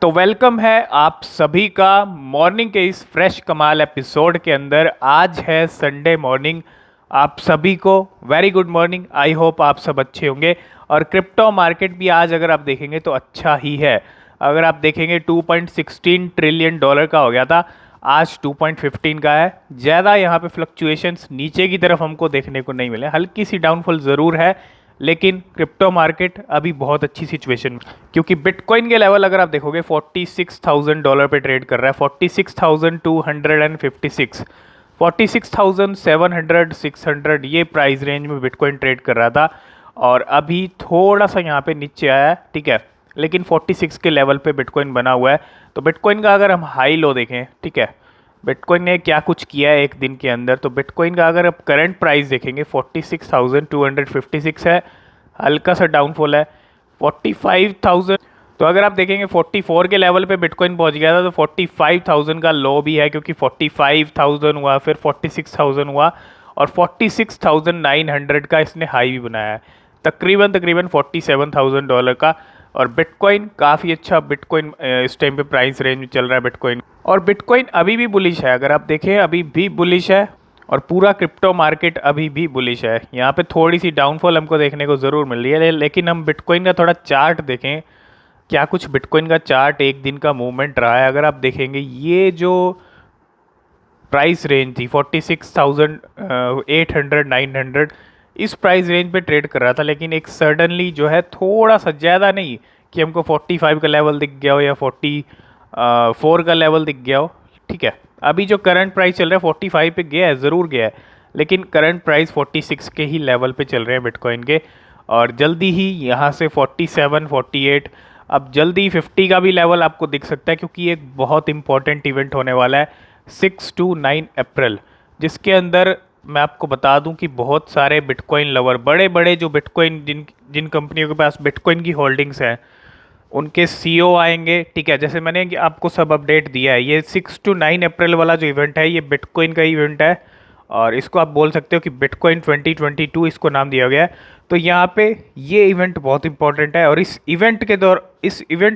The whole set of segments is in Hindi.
तो वेलकम है आप सभी का मॉर्निंग के इस फ्रेश कमाल एपिसोड के अंदर। आज है संडे मॉर्निंग। आप सभी को very good morning. I hope आप सब अच्छे होंगे। और क्रिप्टो मार्केट भी आज अगर आप देखेंगे तो अच्छा ही है। अगर आप देखेंगे 2.16 ट्रिलियन डॉलर का हो गया था, आज 2.15 का है। ज़्यादा यहाँ पे फ्लक्चुएशंस नीचे की तरफ हमको देखने को नहीं मिले, हल्की सी डाउनफॉल ज़रूर है, लेकिन क्रिप्टो मार्केट अभी बहुत अच्छी सिचुएशन, क्योंकि बिटकॉइन के लेवल अगर आप देखोगे 46,000 डॉलर पे ट्रेड कर रहा है। 46,256, 46,700, 600 ये प्राइस रेंज में बिटकॉइन ट्रेड कर रहा था। और अभी थोड़ा सा यहाँ पे नीचे आया है, ठीक है, लेकिन 46 के लेवल पे बिटकॉइन बना हुआ है। तो बिटकॉइन का अगर हम हाई लो देखें, ठीक है, बिटकॉइन ने क्या कुछ किया है एक दिन के अंदर, तो बिटकॉइन का अगर आप करंट प्राइस देखेंगे 46,256 है, हल्का सा डाउनफॉल है 45,000। तो अगर आप देखेंगे 44 के लेवल पे बिटकॉइन पहुंच गया था, तो 45,000 का लो भी है, क्योंकि 45,000 हुआ, फिर 46,000 हुआ, और 46,900 का इसने हाई भी बनाया है, तकरीबन तकरीबन 47,000 डॉलर का। और बिटकॉइन काफ़ी अच्छा, बिटकॉइन इस टाइम पे प्राइस रेंज में चल रहा है बिटकॉइन। और बिटकॉइन अभी भी बुलिश है, अगर आप देखें अभी भी बुलिश है, और पूरा क्रिप्टो मार्केट अभी भी बुलिश है। यहाँ पे थोड़ी सी डाउनफॉल हमको देखने को ज़रूर मिल रही है, लेकिन हम बिटकॉइन का थोड़ा चार्ट देखें, क्या कुछ बिटकॉइन का चार्ट एक दिन का मूवमेंट रहा है। अगर आप देखेंगे ये जो प्राइस रेंज थी 46,800 900, इस प्राइस रेंज पे ट्रेड कर रहा था, लेकिन एक सडनली जो है थोड़ा सा, ज़्यादा नहीं कि हमको 45 का लेवल दिख गया हो या 44 का लेवल दिख गया हो, ठीक है। अभी जो करंट प्राइस चल रहा है 45 पे गया है, ज़रूर गया है, लेकिन करंट प्राइस 46 के ही लेवल पे चल रहे हैं बिटकॉइन के। और जल्दी ही यहाँ से 47 48, अब जल्दी 50 का भी लेवल आपको दिख सकता है, क्योंकि एक बहुत इंपॉर्टेंट इवेंट होने वाला है 6 to 9 अप्रैल, जिसके अंदर मैं आपको बता दूं कि बहुत सारे बिटकॉइन लवर, बड़े बड़े जो बिटकॉइन, जिन कंपनियों के पास बिटकॉइन की होल्डिंग्स हैं, उनके सीईओ आएंगे, ठीक है। जैसे मैंने आपको सब अपडेट दिया है, ये 6 to 9 अप्रैल वाला जो इवेंट है, ये बिटकॉइन का इवेंट है, और इसको आप बोल सकते हो कि बिटकॉइन 2022 इसको नाम दिया गया है। तो यहाँ पे ये इवेंट बहुत इंपॉर्टेंट है, और इस इवेंट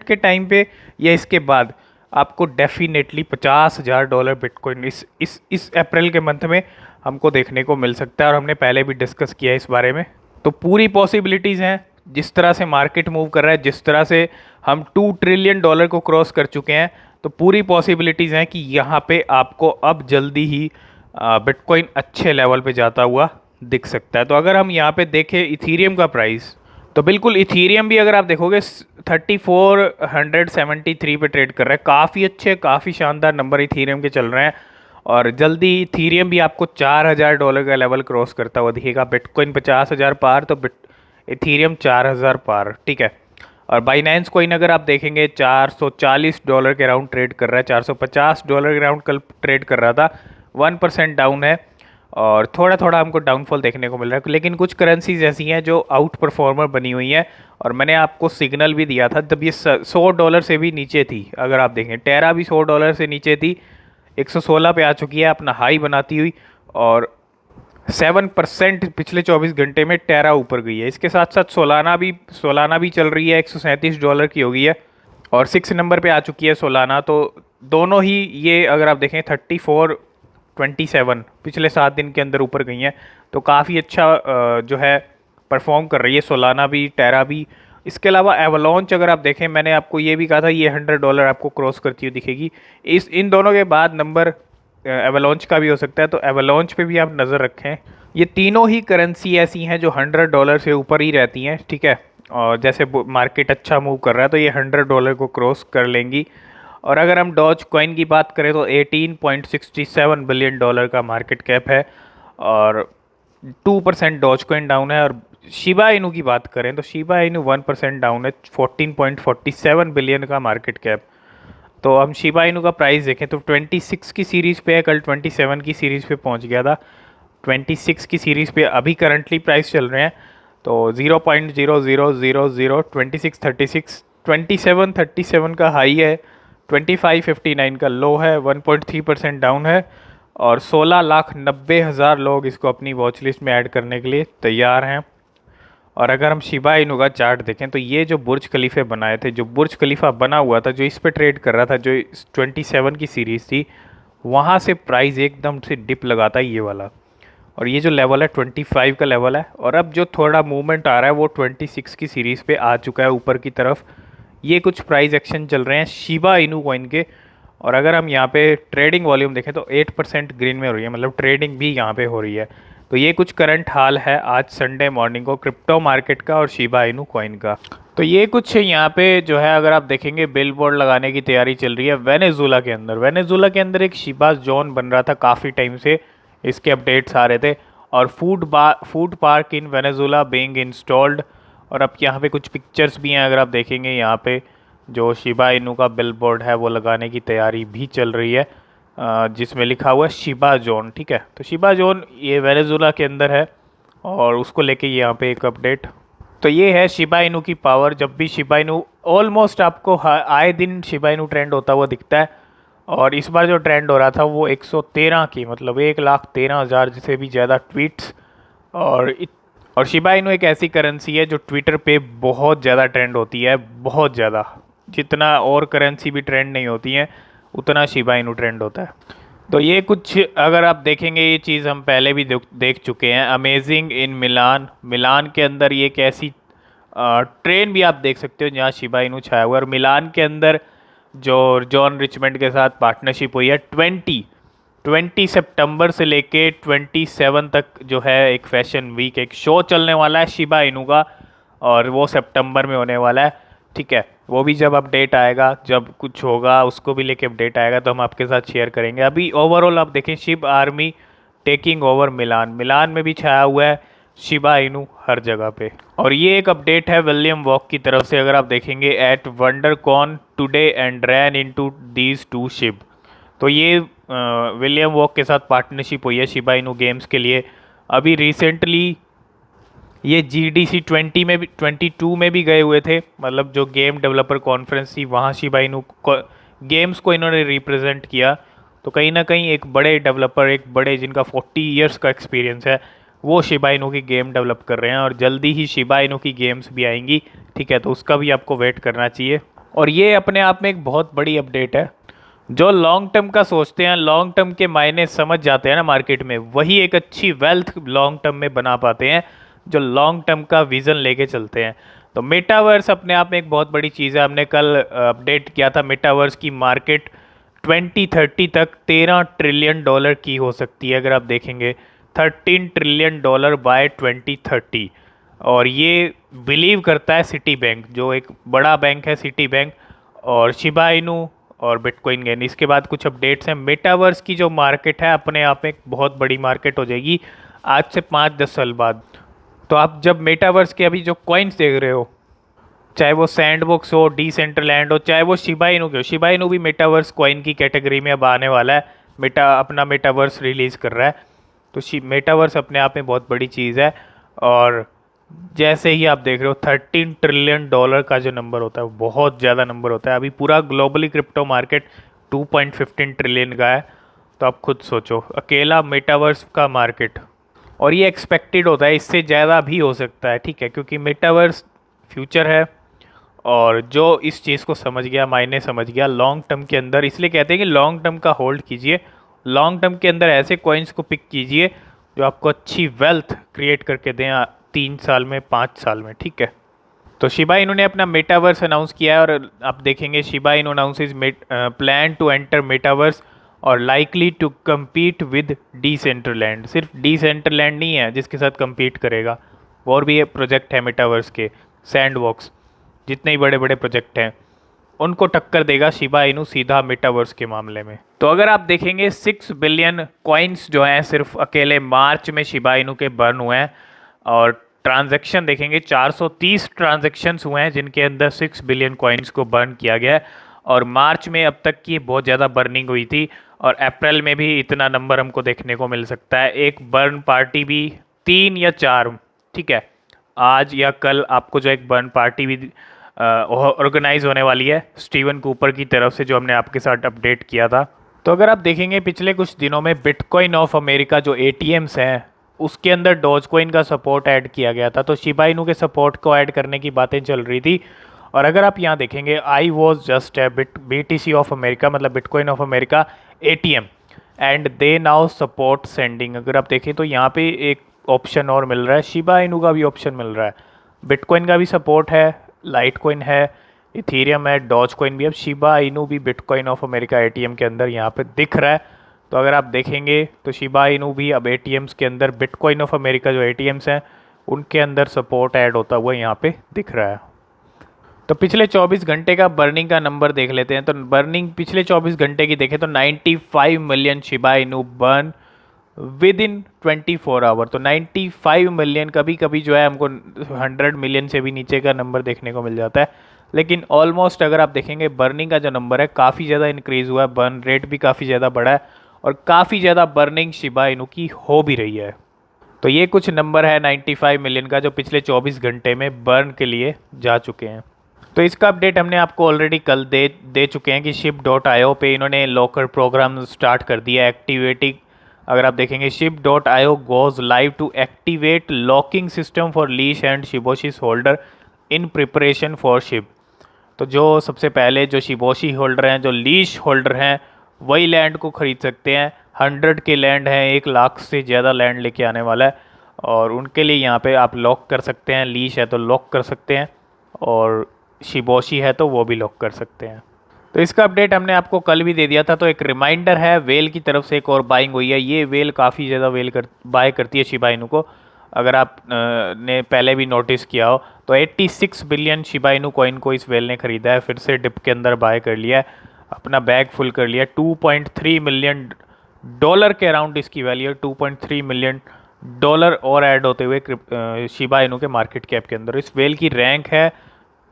के टाइम पे या इसके बाद आपको डेफिनेटली 50,000 डॉलर बिटकॉइन इस अप्रैल के मंथ में हमको देखने को मिल सकता है, और हमने पहले भी डिस्कस किया है इस बारे में। तो पूरी पॉसिबिलिटीज़ हैं, जिस तरह से मार्केट मूव कर रहा है, जिस तरह से हम 2 ट्रिलियन डॉलर को क्रॉस कर चुके हैं, तो पूरी पॉसिबिलिटीज़ हैं कि यहाँ पे आपको अब जल्दी ही बिटकॉइन अच्छे लेवल पे जाता हुआ दिख सकता है। तो अगर हम यहाँ पे देखें इथीरियम का प्राइस, तो बिल्कुल इथीरियम भी अगर आप देखोगे 3473 पे ट्रेड कर रहा है। काफ़ी अच्छे, काफ़ी शानदार नंबर इथीरियम के चल रहे हैं, और जल्दी इथीरियम भी आपको 4,000 डॉलर का लेवल क्रॉस करता हुआ दिखेगा। बिटकॉइन 50,000 पार, तो इथीरियम 4,000 पार, ठीक है। और बाइनेंस कोइन अगर आप देखेंगे 440 डॉलर के राउंड ट्रेड कर रहा है, 450 डॉलर के राउंड कल ट्रेड कर रहा था, 1% डाउन है, और थोड़ा थोड़ा हमको डाउनफॉल देखने को मिल रहा है। लेकिन कुछ करेंसीज ऐसी हैं जो आउट परफॉर्मर बनी हुई हैं, और मैंने आपको सिग्नल भी दिया था जब ये 100 डॉलर से भी नीचे थी। अगर आप देखें टेरा भी 100 डॉलर से नीचे थी, 116 पे आ चुकी है अपना हाई बनाती हुई, और 7% पिछले 24 घंटे में टेरा ऊपर गई है। इसके साथ साथ सोलाना भी चल रही है, 137 डॉलर की हो गई है, और 6 नंबर पे आ चुकी है सोलाना। तो दोनों ही ये अगर आप देखें 34-27 पिछले 7 दिन के अंदर ऊपर गई हैं, तो काफ़ी अच्छा जो है परफॉर्म कर रही है सोलाना भी, टेरा भी। इसके अलावा एवलॉन्च अगर आप देखें, मैंने आपको ये भी कहा था ये 100 डॉलर आपको क्रॉस करती हुई दिखेगी। इन दोनों के बाद नंबर एवलॉन्च का भी हो सकता है, तो एवलॉन्च पे भी आप नज़र रखें। ये तीनों ही करेंसी ऐसी हैं जो 100 डॉलर से ऊपर ही रहती हैं, ठीक है। और जैसे मार्केट अच्छा मूव कर रहा है, तो ये 100 डॉलर को क्रॉस कर लेंगी। और अगर हम डॉज कॉइन की बात करें, तो 18.67 बिलियन डॉलर का मार्केट कैप है, और 2% डॉज कॉइन डाउन है। और शिबा इनू की बात करें, तो शिबा इनू 1% डाउन है, 14.47 बिलियन का मार्केट कैप। तो हम शिबा इनू का प्राइस देखें तो 26 की सीरीज़ पे है, कल 27 की सीरीज़ पे पहुंच गया था। 26 की सीरीज़ पे अभी करंटली प्राइस चल रहे हैं, तो 0.0000 2636, 2737 का हाई है, 2559 का लो है, 1.3% डाउन है, और 16,90,000 लोग इसको अपनी वॉच लिस्ट में ऐड करने के लिए तैयार हैं। और अगर हम शिबा इनू का चार्ट देखें तो ये जो बुर्ज खलीफे बनाए थे, जो बुर्ज खलीफा बना हुआ था, जो इस पे ट्रेड कर रहा था, जो 27 की सीरीज़ थी, वहाँ से प्राइस एकदम से डिप लगाता है ये वाला। और ये जो लेवल है 25 का लेवल है, और अब जो थोड़ा मूवमेंट आ रहा है वो 26 की सीरीज़ पे आ चुका है ऊपर की तरफ। ये कुछ प्राइस एक्शन चल रहे हैं शिबा इनू कॉइन के। और अगर हम यहाँ पे ट्रेडिंग वॉल्यूम देखें तो 8% ग्रीन में हो रही है, मतलब ट्रेडिंग भी यहाँ पे हो रही है। तो ये कुछ करंट हाल है आज संडे मॉर्निंग को क्रिप्टो मार्केट का और शिबा इनू कॉइन का। तो ये कुछ यहाँ पे जो है अगर आप देखेंगे बिल बोर्ड लगाने की तैयारी चल रही है वेनेजुला के अंदर। वेनेजुला के अंदर एक शिबा जोन बन रहा था काफ़ी टाइम से, इसके अपडेट्स आ रहे थे। और फूड पार्क इन वेनेजुला बीइंग इंस्टॉल्ड। और अब यहाँ पे कुछ पिक्चर्स भी हैं, अगर आप देखेंगे यहाँ पे जो शिबा इनू का बिल बोर्ड है वो लगाने की तैयारी भी चल रही है, जिसमें लिखा हुआ है शिबा जोन। ठीक है, तो शिबा जोन ये वेनेजुला के अंदर है और उसको लेके यहाँ पे एक अपडेट। तो ये है शिबा इनू की पावर। जब भी शिबा इनू ऑलमोस्ट आपको आए दिन शिबा इनू ट्रेंड होता हुआ दिखता है, और इस बार जो ट्रेंड हो रहा था वो 113 की, मतलब 1,13,000 से भी ज़्यादा ट्वीट्स। और शिबा इनू एक ऐसी करेंसी है जो ट्विटर पे बहुत ज़्यादा ट्रेंड होती है, बहुत ज़्यादा। जितना और करेंसी भी ट्रेंड नहीं होती हैं उतना शिबा इनू ट्रेंड होता है। तो ये कुछ अगर आप देखेंगे ये चीज़ हम पहले भी देख चुके हैं। अमेजिंग इन मिलान, मिलान के अंदर ये एक ऐसी ट्रेन भी आप देख सकते हो जहाँ शिबा इनू छाया हुआ है। और मिलान के अंदर जो जॉन रिचमंड के साथ पार्टनरशिप हुई है 20 सितंबर से लेके 27 तक जो है एक फैशन वीक, एक शो चलने वाला है शिबा इनू का, और वो सितंबर में होने वाला है। ठीक है, वो भी जब अपडेट आएगा, जब कुछ होगा उसको भी लेके अपडेट आएगा तो हम आपके साथ शेयर करेंगे। अभी ओवरऑल आप देखें शिब आर्मी टेकिंग ओवर मिलान, मिलान में भी छाया हुआ है शिबा इनू हर जगह पे। और ये एक अपडेट है विलियम वॉक की तरफ से, अगर आप देखेंगे at WonderCon today and ran into these two Shib. तो ये विलियम वॉक के साथ पार्टनरशिप हुई है शिबा इनू गेम्स के लिए। अभी रिसेंटली ये GDC 20 में भी 22 में भी गए हुए थे, मतलब जो गेम डेवलपर कॉन्फ्रेंस थी वहाँ शिबा इनू गेम्स को इन्होंने रिप्रेजेंट किया। तो कहीं ना कहीं एक बड़े डेवलपर, एक बड़े जिनका 40 इयर्स का एक्सपीरियंस है, वो शिबा इनू की गेम डेवलप कर रहे हैं, और जल्दी ही शिबा इनू की गेम्स भी आएंगी। ठीक है, तो उसका भी आपको वेट करना चाहिए। और ये अपने आप में एक बहुत बड़ी अपडेट है। जो लॉन्ग टर्म का सोचते हैं, लॉन्ग टर्म के मायने समझ जाते हैं ना मार्केट में, वही एक अच्छी वेल्थ लॉन्ग टर्म में बना पाते हैं, जो लॉन्ग टर्म का विज़न लेके चलते हैं। तो मेटावर्स अपने आप में एक बहुत बड़ी चीज़ है। हमने कल अपडेट किया था मेटावर्स की मार्केट 2030 तक $13 ट्रिलियन की हो सकती है। अगर आप देखेंगे $13 ट्रिलियन बाय 2030। और ये बिलीव करता है सिटी बैंक, जो एक बड़ा बैंक है सिटी बैंक, और शिबा इनू और बिटकॉइन गेन। इसके बाद कुछ अपडेट्स हैं। मेटावर्स की जो मार्केट है अपने आप में एक बहुत बड़ी मार्केट हो जाएगी आज से 5-10 साल बाद। तो आप जब मेटावर्स के अभी जो कॉइन्स देख रहे हो, चाहे वो सैंडबॉक्स हो, डिसेंट्रलैंड हो, चाहे वो शिबा इनू के हो, शिबा इनू भी मेटावर्स कॉइन की कैटेगरी में अब आने वाला है। अपना मेटावर्स रिलीज़ कर रहा है। तो मेटावर्स अपने आप में बहुत बड़ी चीज़ है। और जैसे ही आप देख रहे हो $13 ट्रिलियन का जो नंबर होता है वो बहुत ज़्यादा नंबर होता है। अभी पूरा ग्लोबली क्रिप्टो मार्केट 2.15 ट्रिलियन का है। तो आप खुद सोचो अकेला मेटावर्स का मार्केट, और ये एक्सपेक्टेड होता है इससे ज़्यादा भी हो सकता है। ठीक है, क्योंकि मेटावर्स फ्यूचर है, और जो इस चीज़ को समझ गया, मायने समझ गया लॉन्ग टर्म के अंदर, इसलिए कहते हैं कि लॉन्ग टर्म का होल्ड कीजिए। लॉन्ग टर्म के अंदर ऐसे कॉइन्स को पिक कीजिए जो आपको अच्छी वेल्थ क्रिएट करके दें 3 साल में, 5 साल में। ठीक है, तो शिबा इनू ने अपना मेटावर्स अनाउंस किया है, और आप देखेंगे Shiba Inu announces plan to enter metaverse और likely to compete with Decentraland. सिर्फ डिसेंट्रलैंड नहीं है जिसके साथ कम्पीट करेगा, और भी प्रोजेक्ट है मेटावर्स के, सैंडबॉक्स, जितने ही बड़े बड़े प्रोजेक्ट हैं उनको टक्कर देगा शिबा इनू सीधा मेटावर्स के मामले में। तो अगर आप देखेंगे 6 बिलियन कॉइन्स जो हैं सिर्फ अकेले मार्च में शिबा इनू के बर्न हुए हैं, और ट्रांजैक्शन देखेंगे 430 ट्रांजैक्शंस हुए हैं जिनके अंदर 6 बिलियन कॉइन्स को बर्न किया गया है। और मार्च में अब तक की बहुत ज़्यादा बर्निंग हुई थी, और अप्रैल में भी इतना नंबर हमको देखने को मिल सकता है। एक बर्न पार्टी भी 3 या 4, ठीक है, आज या कल आपको जो एक बर्न पार्टी भी ऑर्गेनाइज होने वाली है स्टीवन कूपर की तरफ से, जो हमने आपके साथ अपडेट किया था। तो अगर आप देखेंगे पिछले कुछ दिनों में बिटकॉइन ऑफ अमेरिका जो ATMs हैं उसके अंदर डॉज कॉइन का सपोर्ट ऐड किया गया था, तो शिबा इनू के सपोर्ट को ऐड करने की बातें चल रही थी। और अगर आप यहाँ देखेंगे, I was just a BTC of America, मतलब bitcoin of America ATM, and they now support sending. अगर आप देखें तो यहाँ पे एक ऑप्शन और मिल रहा है, शिबा इनू का भी ऑप्शन मिल रहा है, बिटकॉइन का भी सपोर्ट है, लाइट कॉइन है, इथीरियम है, डॉज कॉइन भी। अब शिबा इनू भी बिटकॉइन ऑफ अमेरिका ATM के अंदर यहाँ पे दिख रहा है। तो अगर आप देखेंगे तो शिबा इनू भी अब ATMs के अंदर बिटकॉइन ऑफ अमेरिका जो ATMs हैं उनके अंदर सपोर्ट ऐड होता हुआ यहाँ पे दिख रहा है। तो पिछले 24 घंटे का बर्निंग का नंबर देख लेते हैं। तो बर्निंग पिछले 24 घंटे की देखें तो 95 million Shiba Inu burn within 24 hour. तो 95 मिलियन, कभी कभी जो है हमको 100 मिलियन से भी नीचे का नंबर देखने को मिल जाता है, लेकिन ऑलमोस्ट अगर आप देखेंगे बर्निंग का जो नंबर है काफ़ी ज़्यादा इंक्रीज़ हुआ है, बर्न रेट भी काफ़ी ज़्यादा बढ़ा है और काफ़ी ज़्यादा बर्निंग शिबा इनू की हो भी रही है। तो ये कुछ नंबर है 95 मिलियन का जो पिछले 24 घंटे में बर्न के लिए जा चुके हैं। तो इसका अपडेट हमने आपको ऑलरेडी कल दे चुके हैं कि ship.io पे इन्होंने लॉकर प्रोग्राम स्टार्ट कर दिया एक्टिवेटिंग। अगर आप देखेंगे ship.io goes live to activate locking system for Leash and Shiboshis holder in preparation for ship. तो जो सबसे पहले जो शिबोशी होल्डर हैं, जो लीश होल्डर हैं, वही लैंड को ख़रीद सकते हैं। 100 के लैंड हैं, 1 लाख से ज़्यादा लैंड लेके आने वाला है और उनके लिए यहाँ पे आप लॉक कर सकते हैं। लीश है तो लॉक कर सकते हैं और शिबोशी है तो वो भी लॉक कर सकते हैं। तो इसका अपडेट हमने आपको कल भी दे दिया था। तो एक रिमाइंडर है, वेल की तरफ से एक और बाइंग हुई है। ये वेल काफ़ी ज़्यादा बाय करती है शिबा इनू को। अगर आप ने पहले भी नोटिस किया हो तो 86 बिलियन शिबा इनू कॉइन को इस वेल ने ख़रीदा है, फिर से डिप के अंदर बाय कर लिया है, अपना बैग फुल कर लिया। 2.3 मिलियन डॉलर के अराउंड इसकी वैल्यू है। 2.3 मिलियन डॉलर और ऐड होते हुए शिबा इनू के मार्केट कैप के अंदर। इस वेल की रैंक है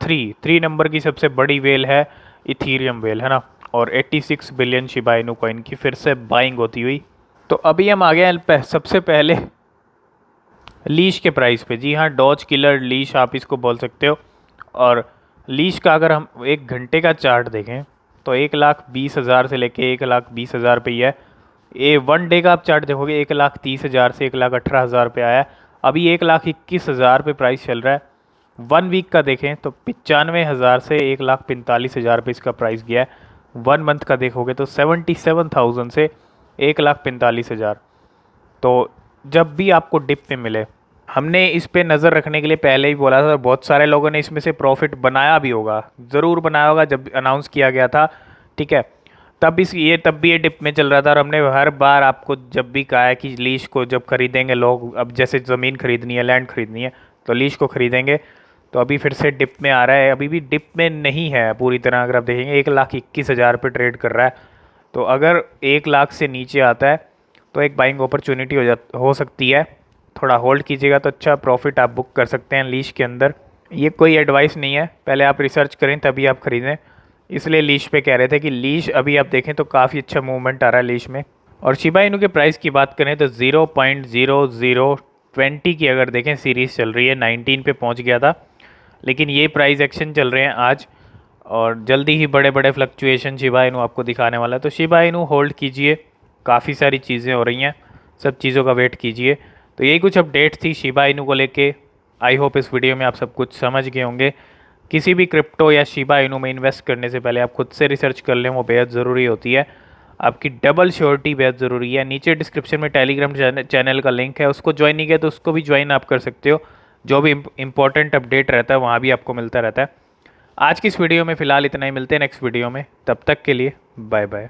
3 नंबर की सबसे बड़ी वेल है इथीरियम वेल, है ना। और 86 बिलियन शिबा इनू कॉइन की फिर से बाइंग होती हुई। तो अभी हम आ गए हैं सबसे पहले लीश के प्राइस पे। जी हाँ, डॉज किलर लीश आप इसको बोल सकते हो। और लीश का अगर हम 1 घंटे का चार्ट देखें तो 1,20,000 से लेके 1,20,000 पे ही है। 1 डे का आप चार्ट देखोगे 1,30,000 से 1,18,000 पे आया है। अभी 1,21,000 पे प्राइस चल रहा है। 1 वीक का देखें तो 95,000 से 1,45,000 पे इसका प्राइस गया है। 1 मंथ का देखोगे तो 77,000 से 1,45,000। तो जब भी आपको डिप में मिले, हमने इस पे नज़र रखने के लिए पहले ही बोला था। बहुत सारे लोगों ने इसमें से प्रॉफिट बनाया भी होगा, ज़रूर बनाया होगा जब अनाउंस किया गया था, ठीक है। तब भी ये डिप में चल रहा था और हमने हर बार आपको जब भी कहा है कि लीश को जब खरीदेंगे लोग, अब जैसे ज़मीन खरीदनी है, लैंड खरीदनी है तो लीश को खरीदेंगे। तो अभी फिर से डिप में आ रहा है, अभी भी डिप में नहीं है पूरी तरह। अगर आप देखेंगे 1,21,000 पे ट्रेड कर रहा है। तो अगर 1 लाख से नीचे आता है तो एक बाइंग अपॉर्चुनिटी हो सकती है। थोड़ा होल्ड कीजिएगा तो अच्छा प्रॉफिट आप बुक कर सकते हैं लीश के अंदर। ये कोई एडवाइस नहीं है, पहले आप रिसर्च करें तभी आप ख़रीदें। इसलिए लीश पे कह रहे थे कि लीश अभी आप देखें तो काफ़ी अच्छा मूवमेंट आ रहा है लीश में। और शिबा इनू के प्राइस की बात करें तो 0.0020 की अगर देखें सीरीज़ चल रही है, 19 पे पहुंच गया था, लेकिन ये प्राइस एक्शन चल रहे हैं आज और जल्दी ही बड़े बड़े फ्लक्चुएशन शिबा इनू आपको दिखाने वाला है। तो शिबा इनू होल्ड कीजिए, काफ़ी सारी चीज़ें हो रही हैं, सब चीज़ों का वेट कीजिए। तो यही कुछ अपडेट थी शिबा इनू को लेके। आई होप इस वीडियो में आप सब कुछ समझ गए होंगे। किसी भी क्रिप्टो या शिबा इनू में इन्वेस्ट करने से पहले आप खुद से रिसर्च कर लें, वो बेहद ज़रूरी होती है। आपकी डबल श्योरिटी बेहद ज़रूरी है। नीचे डिस्क्रिप्शन में टेलीग्राम चैनल का लिंक है, उसको ज्वाइन नहीं किया तो उसको भी ज्वाइन आप कर सकते हो। जो भी इंपॉर्टेंट अपडेट रहता है वहाँ भी आपको मिलता रहता है। आज की इस वीडियो में फ़िलहाल इतना ही, मिलते हैं नेक्स्ट वीडियो में। तब तक के लिए बाय बाय।